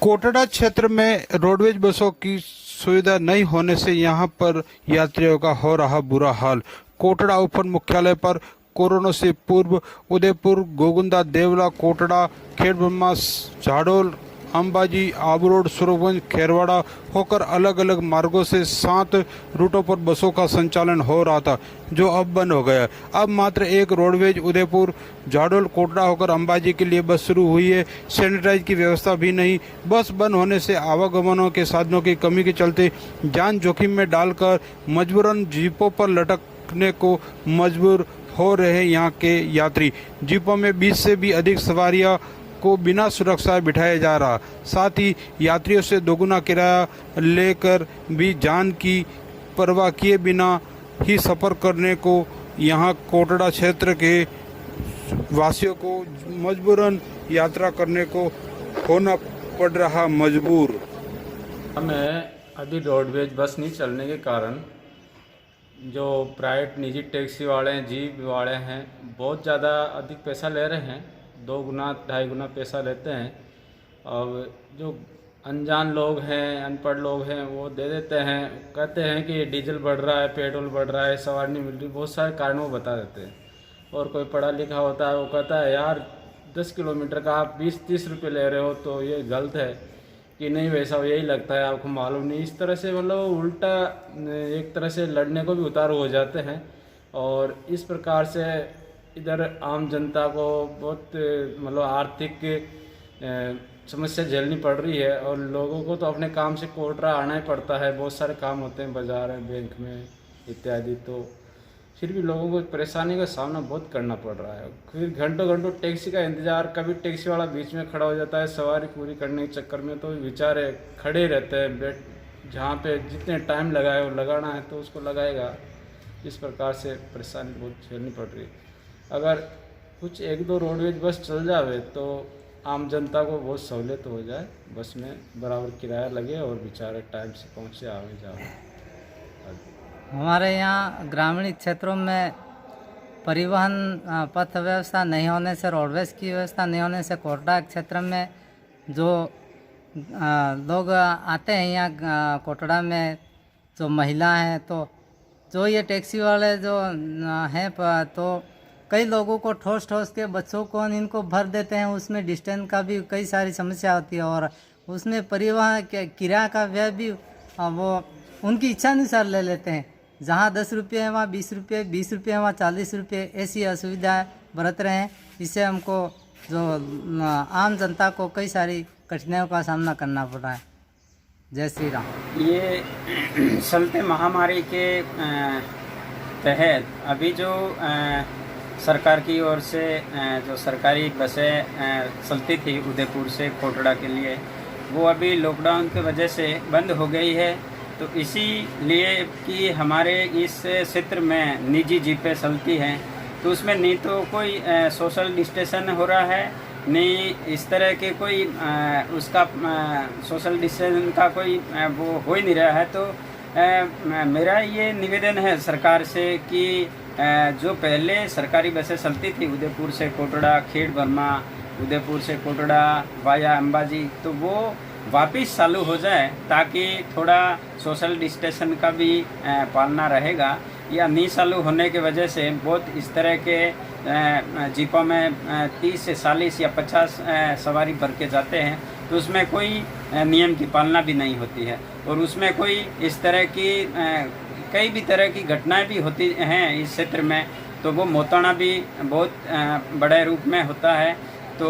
कोटड़ा क्षेत्र में रोडवेज बसों की सुविधा नहीं होने से यहां पर यात्रियों का हो रहा बुरा हाल। कोटड़ा उप मुख्यालय पर कोरोना से पूर्व उदयपुर, गोगुंदा, देवला, कोटड़ा, खेड़ब्रह्मा, झाडोल, अंबाजी, आबरोड, सुरगंज, खेरवाड़ा होकर अलग अलग मार्गों से 7 रूटों पर बसों का संचालन हो रहा था, जो अब बंद हो गया। अब मात्र एक रोडवेज उदयपुर, झाडोल, कोटड़ा होकर अंबाजी के लिए बस शुरू हुई है। सैनिटाइज की व्यवस्था भी नहीं। बस बंद होने से आवागमनों के साधनों की कमी के चलते जान जोखिम में डालकर मजबूरन जीपों पर लटकने को मजबूर हो रहे यहाँ के यात्री। जीपों में 20 से भी अधिक सवारियाँ को बिना सुरक्षा बिठाया जा रहा, साथ ही यात्रियों से दोगुना किराया लेकर भी जान की परवाह किए बिना ही सफ़र करने को यहाँ कोटड़ा क्षेत्र के वासियों को मजबूरन यात्रा करने को होना पड़ रहा मजबूर। हमें अभी रोडवेज बस नहीं चलने के कारण जो प्राइवेट निजी टैक्सी वाले हैं, जीप वाले हैं, बहुत ज़्यादा अधिक पैसा ले रहे हैं। 2 गुना 2.5 गुना पैसा लेते हैं। और जो अनजान लोग हैं, अनपढ़ लोग हैं, वो दे देते हैं। कहते हैं कि डीजल बढ़ रहा है, पेट्रोल बढ़ रहा है, सवारी नहीं मिल रही, बहुत सारे कारण वो बता देते हैं। और कोई पढ़ा लिखा होता है, वो कहता है यार 10 किलोमीटर का आप 20-30 रुपये ले रहे हो तो ये गलत है कि नहीं, वैसा यही लगता है, आपको मालूम नहीं। इस तरह से मतलब उल्टा एक तरह से लड़ने को भी उतारू हो जाते हैं। और इस प्रकार से इधर आम जनता को बहुत मतलब आर्थिक समस्या झेलनी पड़ रही है। और लोगों को तो अपने काम से कोटड़ा आना ही पड़ता है, बहुत सारे काम होते हैं बाजार में, बैंक में इत्यादि। तो फिर भी लोगों को परेशानी का सामना बहुत करना पड़ रहा है। फिर घंटों घंटों टैक्सी का इंतज़ार, कभी टैक्सी वाला बीच में खड़ा हो जाता है सवारी पूरी करने के चक्कर में, तो बेचारे खड़े रहते हैं। बेट जहाँ पे जितने टाइम लगाए वो लगाना है तो उसको लगाएगा। इस प्रकार से परेशानी बहुत झेलनी पड़ रही है। अगर कुछ 1-2 रोडवेज बस चल जावे तो आम जनता को बहुत सहूलियत हो जाए, बस में बराबर किराया लगे और बेचारे टाइम से पहुँचे, आवे जावे। हमारे यहाँ ग्रामीण क्षेत्रों में परिवहन पथ व्यवस्था नहीं होने से, रोडवेज की व्यवस्था नहीं होने से कोटड़ा क्षेत्र में जो लोग आते हैं यहाँ कोटड़ा में, जो महिला हैं, तो जो ये टैक्सी वाले जो हैं तो कई लोगों को ठोस के बच्चों को इनको भर देते हैं। उसमें डिस्टेंस का भी कई सारी समस्या होती है और उसमें परिवहन के किराया का व्यय भी वो उनकी इच्छा अनुसार ले लेते हैं। जहाँ 10 रुपये है वहाँ 20 रुपये, 20 रुपये है वहाँ 40 रुपये, ऐसी असुविधाएं बरत रहे हैं। इससे हमको जो आम जनता को कई सारी कठिनाइयों का सामना करना पड़ रहा है। जय श्री राम। ये चलते महामारी के तहत अभी जो सरकार की ओर से जो सरकारी बसें चलती थी उदयपुर से कोटड़ा के लिए, वो अभी लॉकडाउन की वजह से बंद हो गई है। तो इसीलिए कि हमारे इस क्षेत्र में निजी जीपें चलती हैं, तो उसमें नहीं तो कोई सोशल डिस्टेंस हो रहा है, नहीं इस तरह के कोई उसका सोशल डिस्टेंस का कोई वो हो ही नहीं रहा है। तो मेरा ये निवेदन है सरकार से कि जो पहले सरकारी बसें चलती थी उदयपुर से कोटड़ा, खेड़ब्रह्मा, उदयपुर से कोटड़ा वाया अंबाजी, तो वो वापस चालू हो जाए, ताकि थोड़ा सोशल डिस्टेंस का भी पालना रहेगा। या नहीं चालू होने की वजह से बहुत इस तरह के जीपों में 30 से 40 या 50 सवारी भर के जाते हैं, तो उसमें कोई नियम की पालना भी नहीं होती है। और उसमें कोई इस तरह की कई भी तरह की घटनाएं भी होती हैं इस क्षेत्र में, तो वो मौताना भी बहुत बड़े रूप में होता है। तो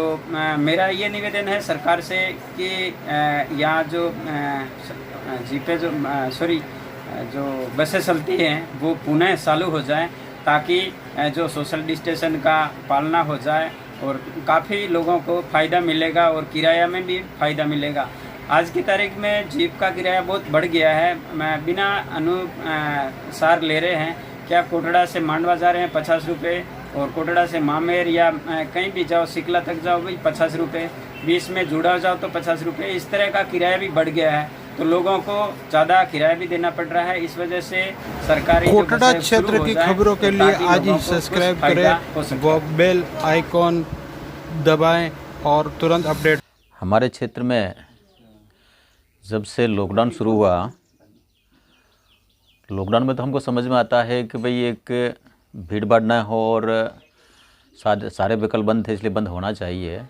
मेरा ये निवेदन है सरकार से कि यहाँ जो जीपें जो बसें चलती हैं वो पुनः चालू हो जाए, ताकि जो सोशल डिस्टेंस का पालना हो जाए और काफ़ी लोगों को फ़ायदा मिलेगा और किराया में भी फ़ायदा मिलेगा। आज की तारीख में जीप का किराया बहुत बढ़ गया है, बिना अनुसार ले रहे हैं। क्या कोटड़ा से मांडवा जा रहे हैं 50 रुपये, और कोटड़ा से मामेर या कहीं भी जाओ, सिकला तक जाओ भाई 50 रुपये, बीच में जुड़ा जाओ तो 50 रुपये। इस तरह का किराया भी बढ़ गया है, तो लोगों को ज़्यादा किराया भी देना पड़ रहा है। इस वजह से सरकारी कोटड़ा क्षेत्र की खबरों के लिए आज ही सब्सक्राइब करें, वो बेल आइकॉन दबाएं और तुरंत अपडेट। हमारे क्षेत्र में जब से लॉकडाउन शुरू हुआ, लॉकडाउन में तो हमको समझ में आता है कि भाई एक भीड़ भाड़ ना हो और सारे विकल्प बंद थे, इसलिए बंद होना चाहिए।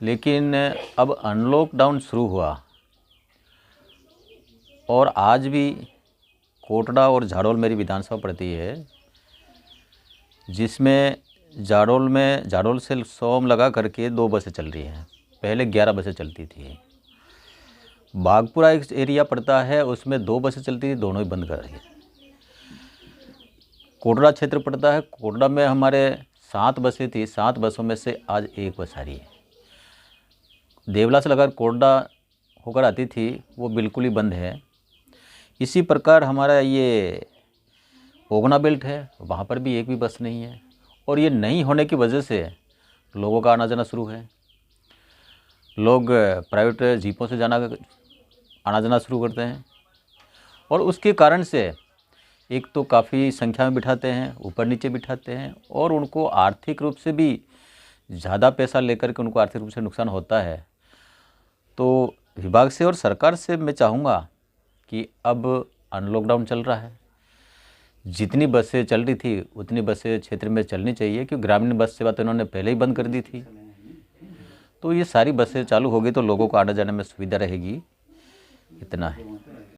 लेकिन अब अनलॉकडाउन शुरू हुआ और आज भी कोटड़ा और झाड़ोल मेरी विधानसभा पड़ती है, जिसमें झाड़ोल से सोम लगा करके 2 बसें चल रही हैं। पहले 11 बसें चलती थी। बागपुरा एक एरिया पड़ता है, उसमें 2 बसें चलती थी, दोनों ही बंद कर रही है। कोटड़ा क्षेत्र पड़ता है, कोटड़ा में हमारे 7 बसें थी, 7 बसों में से आज 1 बस आ रही है। देवला से लगाकर कोटड़ा होकर आती थी, वो बिल्कुल ही बंद है। इसी प्रकार हमारा ये ओगना बेल्ट है, वहाँ पर भी एक भी बस नहीं है और ये नहीं होने की वजह से लोगों का आना जाना शुरू है। लोग प्राइवेट जीपों से आना जाना शुरू करते हैं और उसके कारण से एक तो काफ़ी संख्या में बिठाते हैं, ऊपर नीचे बिठाते हैं और उनको आर्थिक रूप से भी ज़्यादा पैसा लेकर के उनको आर्थिक रूप से नुकसान होता है। तो विभाग से और सरकार से मैं चाहूँगा कि अब अनलॉकडाउन चल रहा है, जितनी बसें चल रही थी उतनी बसें क्षेत्र में चलनी चाहिए, क्योंकि ग्रामीण बस सेवा तो इन्होंने पहले ही बंद कर दी थी। तो ये सारी बसें चालू होगी तो लोगों को आने जाने में सुविधा रहेगी। इतना है।